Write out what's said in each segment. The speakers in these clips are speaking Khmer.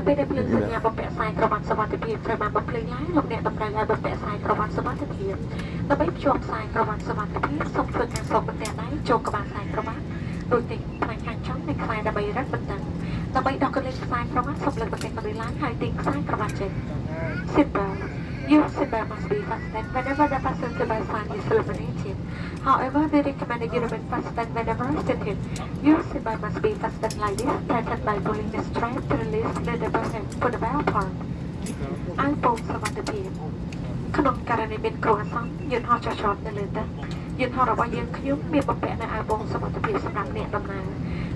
ពេលដែលភ្លើងសញ្ញាបំពាក់ខ្សែក្រវ៉ាត់សុវត្ថិភាពត្រូវបានបំភ្លឺឡើងលោកអ្នកតម្រូវឲ្យបំពាក់ខ្សែក្រវ៉ាត់សុវត្ថិភាពដើម្បីភ្ជាប់ខ្សែក្រវ៉ាត់សុវត្ថិភាពសូមធ្វើការសូកបន្ទះដៃចូលក្បាលខ្សែក្រវ៉ាត់ដោយទិញផ្នែកខាងចុងនៃខ្សែដើម្បីរឹតបន្តឹងដើម្បីដោះកលិចខ្សែក្រវ៉ាត់សូមលើកបន្ទះកន្លឹងឡើងហើយទិញខ្សែក្រវ៉ាត់ចេញ Simple. Your seatbelt must be fastened whenever the passenger belt sign is illuminated. However, we recommend you remain fastened whenever seated. Your seatbelt must be fastened like this, tightened by pulling the strap to release the double head for the belt part. អាវពោងសុវត្ថិភាពក្នុងករណីមានគ្រោះអាសន្នយន្តហោះចុះចតនៅលើទឹកយន្តហោះរបស់យើងខ្ញុំមានបំពាក់នៅអាវពោងសុវត្ថិភាពសម្រាប់អ្នកដំណើរ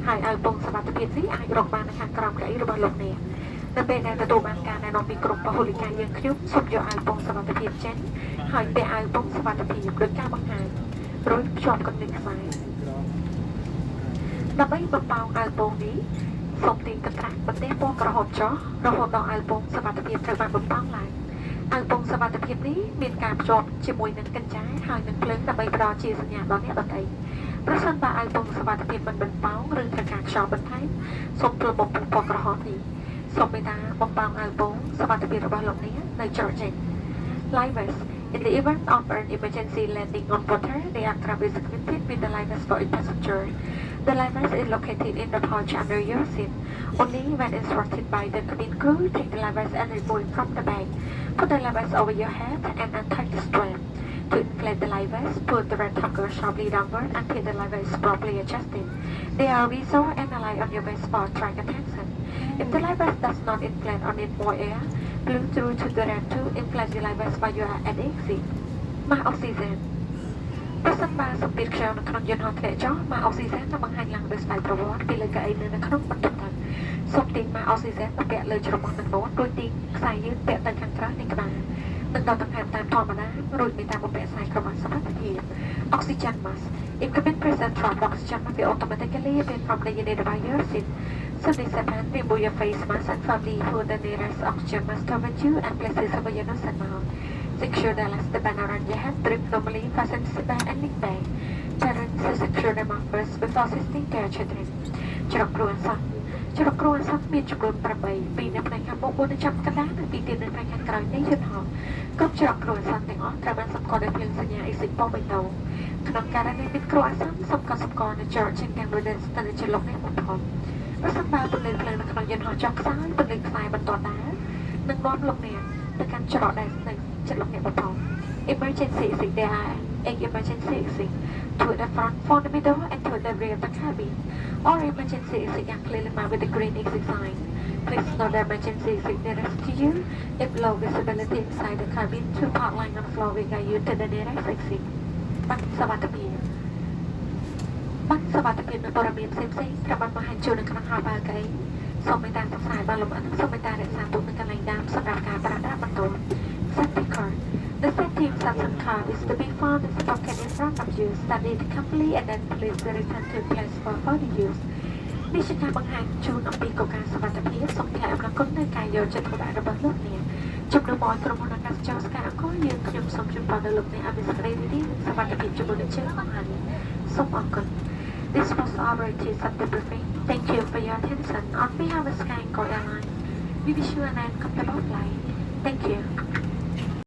ហើយអាវពោងសុវត្ថិភាពនេះអាចរកបាននៅខាងក្រោមកៅអីរបស់លោកអ្នកនៅពេលដែលទទួលបានការណែនាំពីក្រុមពហុលិកាយើងខ្ញុំសូមយកអាវពោងសុវត្ថិភាពចេញហើយពាក់អាវពោងសុវត្ថិភាពដោយការបង្ហាញរួចភ្ជាប់កន្លឹងខ្សែដើម្បីបំផាអាវពោងនេះសូមទាញកន្ត្រាក់បន្ទះពណ៌ក្រហមចុះរហូតដល់អាវពោងសុវត្ថិភាពត្រូវបានបំផាឡើងអាវពោងសុវត្ថិភាពនេះមានការភ្ជាប់ជាមួយនឹងកញ្ចែហើយនឹងភ្លើងដើម្បីផ្ដល់ជាសញ្ញាដល់អ្នកដទៃប្រសិនបើអាវពោងសុវត្ថិភាពមិនបំផាឬត្រូវការខ្យល់បន្ថែមសូមធ្វើបំពុះពណ៌ក្រហមនេះសូមមេត្តាបំផាអាវពោងសុវត្ថិភាពរបស់លោកអ្នកនៅច្រកចេញ Live vest. In the event of an emergency landing on water, the aircraft is equipped with the live vest for each passenger. The live vest is located in the pouch under your seat. Only when instructed by the cabin crew, take the live vest and remove it from the bag. Put the live vest over your head and untie the strap. To inflate the live vest, put the red toggle sharply downward until the live vest is properly adjusted. There are whistle and a light on your vest for track attention. If the live vest does not inflate or need more air, blow through to the ramp to inflate the live vest while you are at the exit. ម៉ាស់អុកស៊ីហ្សែនប្រសិនបើសម្ពាធខ្យល់នៅក្នុងយន្តហោះធ្លាក់ចុះម៉ាស់អុកស៊ីហ្សែននឹងបង្ហាញឡើងដោយស្វ័យប្រវត្តិពីលើកៅអីនៅក្នុងបន្ទប់ទឹកសូមទាញម៉ាស់អុកស៊ីហ្សែនមកពាក់លើច្រមុះនឹងនោះរួចទាញខ្សែយឺតពាក់ទៅខាងក្រៅនៃក្បាលនឹងដកដង្ហើមតាមធម្មតារួចមេត្តាបំពាក់ខ្សែក្រវ៉ាត់សុវត្ថិភាព Oxygen mask. If cabin present drop oxygen must be automatically emitted from the unit by your seat. So this happens, remove your face mask and firmly hold the nearest oxygen mask over you and place it over your nose and mouth. Secure the elastic band around your head, grip normally, fasten the band and link bag. Parents secure the mouth first before assisting their children. ច្រកគ្រួសារច្រកគ្រួសារមានចំនួន8ពីនៅផ្នែកខាងមុខ4នៅចំកណ្ដាលនិងពីទៀតនៅផ្នែកខាងក្រោយនៃយន្តហោះគ្រប់ច្រកគ្រួសារទាំងអស់ត្រូវបានសម្គាល់ដោយភ្លើងសញ្ញា exit ពណ៌បៃតងក្នុងករណីមានគ្រោះអាសន្នសូមកត់សម្គាល់នៅច្រកចេញទាំងដោយស្ថិតនៅចន្លោះនេះបំផុតប្រសិនបើពន្លឺភ្លើងនៅក្នុងយន្តហោះចុះខ្សោយពន្លឺខ្សែបន្តដើរនឹងនាំលោកអ្នកទៅកាន់ច្រកដែលនៅចន្លោះនេះបំផុត Emergency exit there are 8 emergency exit to the front, for the middle, and to the rear of the cabin. All emergency exits are clearly marked with the green exit sign. Please note the emergency exit nearest to you. If low visibility inside the cabin, two part line on the floor will guide you to the nearest exit. បាត់សុវត្ថិភាពនៅព័ត៌មានផ្សេងៗត្រូវបានបង្ហាញជូននៅក្នុងហោប៉ៅកៅអីសូមមេត្តាសិក្សាឲ្យបានលម្អិតសូមមេត្តារក្សាទុកនៅកន្លែងដើមសម្រាប់ការប្រើប្រាស់បន្ទាប់ Safety card. The safety Samsung card is to be found in the pocket in front of you. Study it carefully and then please return to place for further use. នេះជាការបង្ហាញជូនអំពីគោលការណ៍សុវត្ថិភាពសូមថ្លែងអំណរគុណនៅការយកចិត្តទុកដាក់របស់លោកអ្នកជំនួសមកក្រុមហ៊ុនអាកាសចរស្កាយអង្គរយើងខ្ញុំសូមជូនពរដល់លោកអ្នកឲ្យមានសេចក្តីរីករាយនិងសុវត្ថិភាពជាមួយនឹងជើងអង្ហារសូមអរគុណ This was our safety briefing. Thank you for your attention. On behalf of Sky Encore Airlines, we wish you an uncomfortable flight. Thank you.